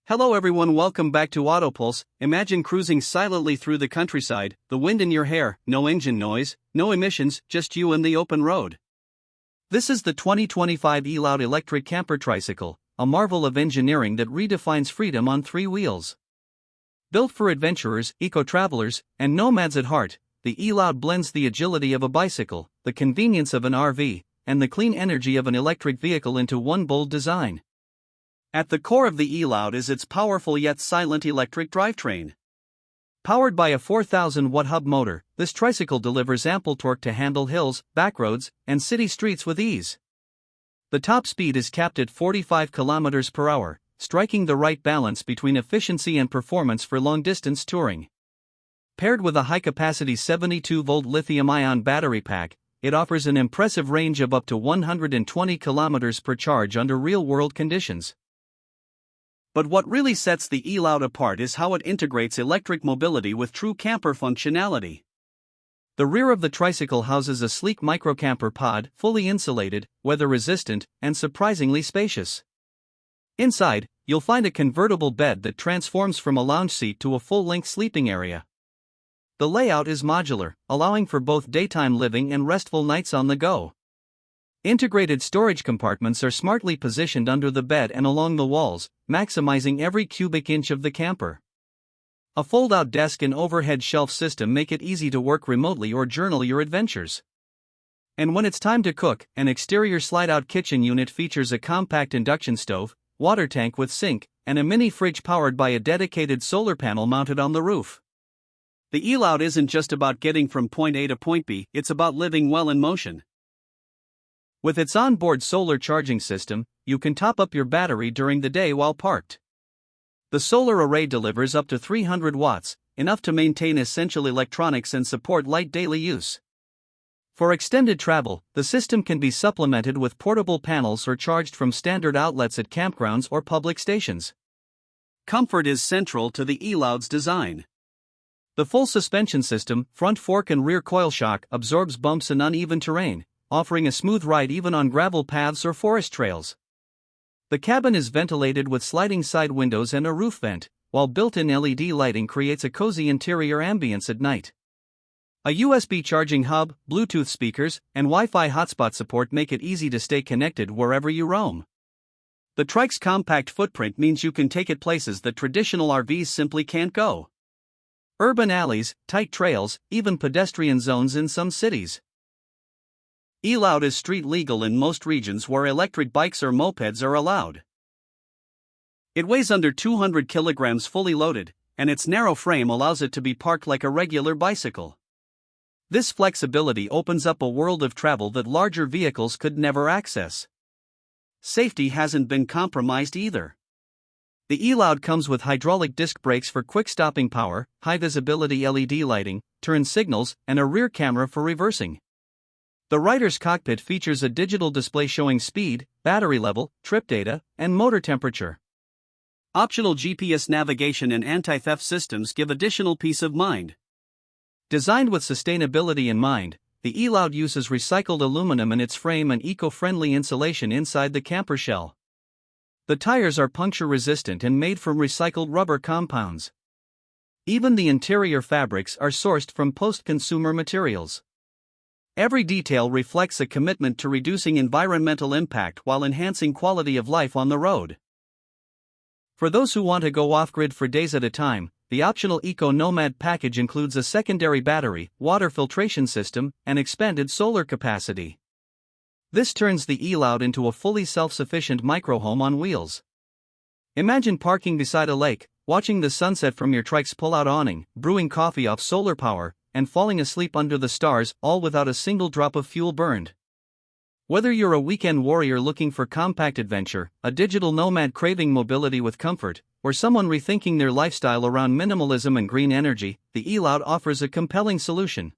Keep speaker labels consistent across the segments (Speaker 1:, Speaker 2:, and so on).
Speaker 1: Hello everyone, welcome back to Autopulse. Imagine cruising silently through the countryside, the wind in your hair, no engine noise, no emissions, just you and the open road. This is the 2025 E-LOUD Electric Camper Tricycle, a marvel of engineering that redefines freedom on three wheels. Built for adventurers, eco-travelers, and nomads at heart, the E-LOUD blends the agility of a bicycle, the convenience of an RV, and the clean energy of an electric vehicle into one bold design. At the core of the E-LOUD is its powerful yet silent electric drivetrain. Powered by a 4,000-watt hub motor, this tricycle delivers ample torque to handle hills, backroads, and city streets with ease. The top speed is capped at 45 km per hour, striking the right balance between efficiency and performance for long-distance touring. Paired with a high-capacity 72-volt lithium-ion battery pack, it offers an impressive range of up to 120 km per charge under real-world conditions. But what really sets the E-LOUD apart is how it integrates electric mobility with true camper functionality. The rear of the tricycle houses a sleek microcamper pod, fully insulated, weather-resistant, and surprisingly spacious. Inside, you'll find a convertible bed that transforms from a lounge seat to a full-length sleeping area. The layout is modular, allowing for both daytime living and restful nights on the go. Integrated storage compartments are smartly positioned under the bed and along the walls, maximizing every cubic inch of the camper. A fold-out desk and overhead shelf system make it easy to work remotely or journal your adventures. And when it's time to cook, an exterior slide-out kitchen unit features a compact induction stove, water tank with sink, and a mini fridge powered by a dedicated solar panel mounted on the roof. The E-LOUD isn't just about getting from point A to point B, it's about living well in motion. With its onboard solar charging system, you can top up your battery during the day while parked. The solar array delivers up to 300 watts, enough to maintain essential electronics and support light daily use. For extended travel, the system can be supplemented with portable panels or charged from standard outlets at campgrounds or public stations. Comfort is central to the E-LOUD's design. The full suspension system, front fork and rear coil shock, absorbs bumps and uneven terrain, offering a smooth ride even on gravel paths or forest trails. The cabin is ventilated with sliding side windows and a roof vent, while built-in LED lighting creates a cozy interior ambience at night. A USB charging hub, Bluetooth speakers, and Wi-Fi hotspot support make it easy to stay connected wherever you roam. The Trike's compact footprint means you can take it places that traditional RVs simply can't go. Urban alleys, tight trails, even pedestrian zones in some cities. E-LOUD is street legal in most regions where electric bikes or mopeds are allowed. It weighs under 200 kilograms fully loaded, and its narrow frame allows it to be parked like a regular bicycle. This flexibility opens up a world of travel that larger vehicles could never access. Safety hasn't been compromised either. The E-LOUD comes with hydraulic disc brakes for quick stopping power, high-visibility LED lighting, turn signals, and a rear camera for reversing. The rider's cockpit features a digital display showing speed, battery level, trip data, and motor temperature. Optional GPS navigation and anti-theft systems give additional peace of mind. Designed with sustainability in mind, the E-LOUD uses recycled aluminum in its frame and eco-friendly insulation inside the camper shell. The tires are puncture-resistant and made from recycled rubber compounds. Even the interior fabrics are sourced from post-consumer materials. Every detail reflects a commitment to reducing environmental impact while enhancing quality of life on the road. For those who want to go off-grid for days at a time, the optional Eco Nomad package includes a secondary battery, water filtration system, and expanded solar capacity. This turns the E-LOUD into a fully self-sufficient microhome on wheels. Imagine parking beside a lake, watching the sunset from your Trike's pull-out awning, brewing coffee off solar power, and falling asleep under the stars, all without a single drop of fuel burned. Whether you're a weekend warrior looking for compact adventure, a digital nomad craving mobility with comfort, or someone rethinking their lifestyle around minimalism and green energy, the E-LOUD offers a compelling solution.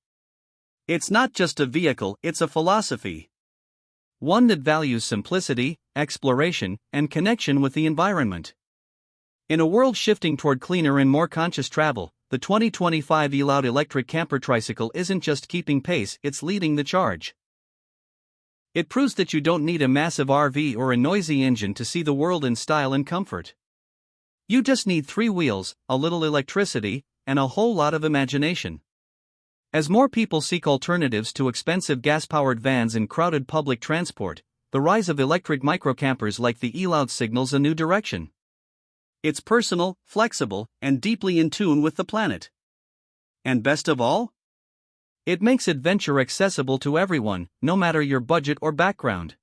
Speaker 1: It's not just a vehicle, it's a philosophy. One that values simplicity, exploration, and connection with the environment. In a world shifting toward cleaner and more conscious travel, the 2025 E-LOUD Electric Camper Tricycle isn't just keeping pace, it's leading the charge. It proves that you don't need a massive RV or a noisy engine to see the world in style and comfort. You just need 3 wheels, a little electricity, and a whole lot of imagination. As more people seek alternatives to expensive gas-powered vans in crowded public transport, the rise of electric microcampers like the E-LOUD signals a new direction. It's personal, flexible, and deeply in tune with the planet. And best of all, it makes adventure accessible to everyone, no matter your budget or background.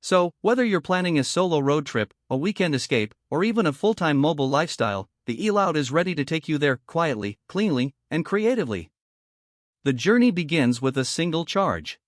Speaker 1: So, whether you're planning a solo road trip, a weekend escape, or even a full-time mobile lifestyle, the E-LOUD is ready to take you there quietly, cleanly, and creatively. The journey begins with a single charge.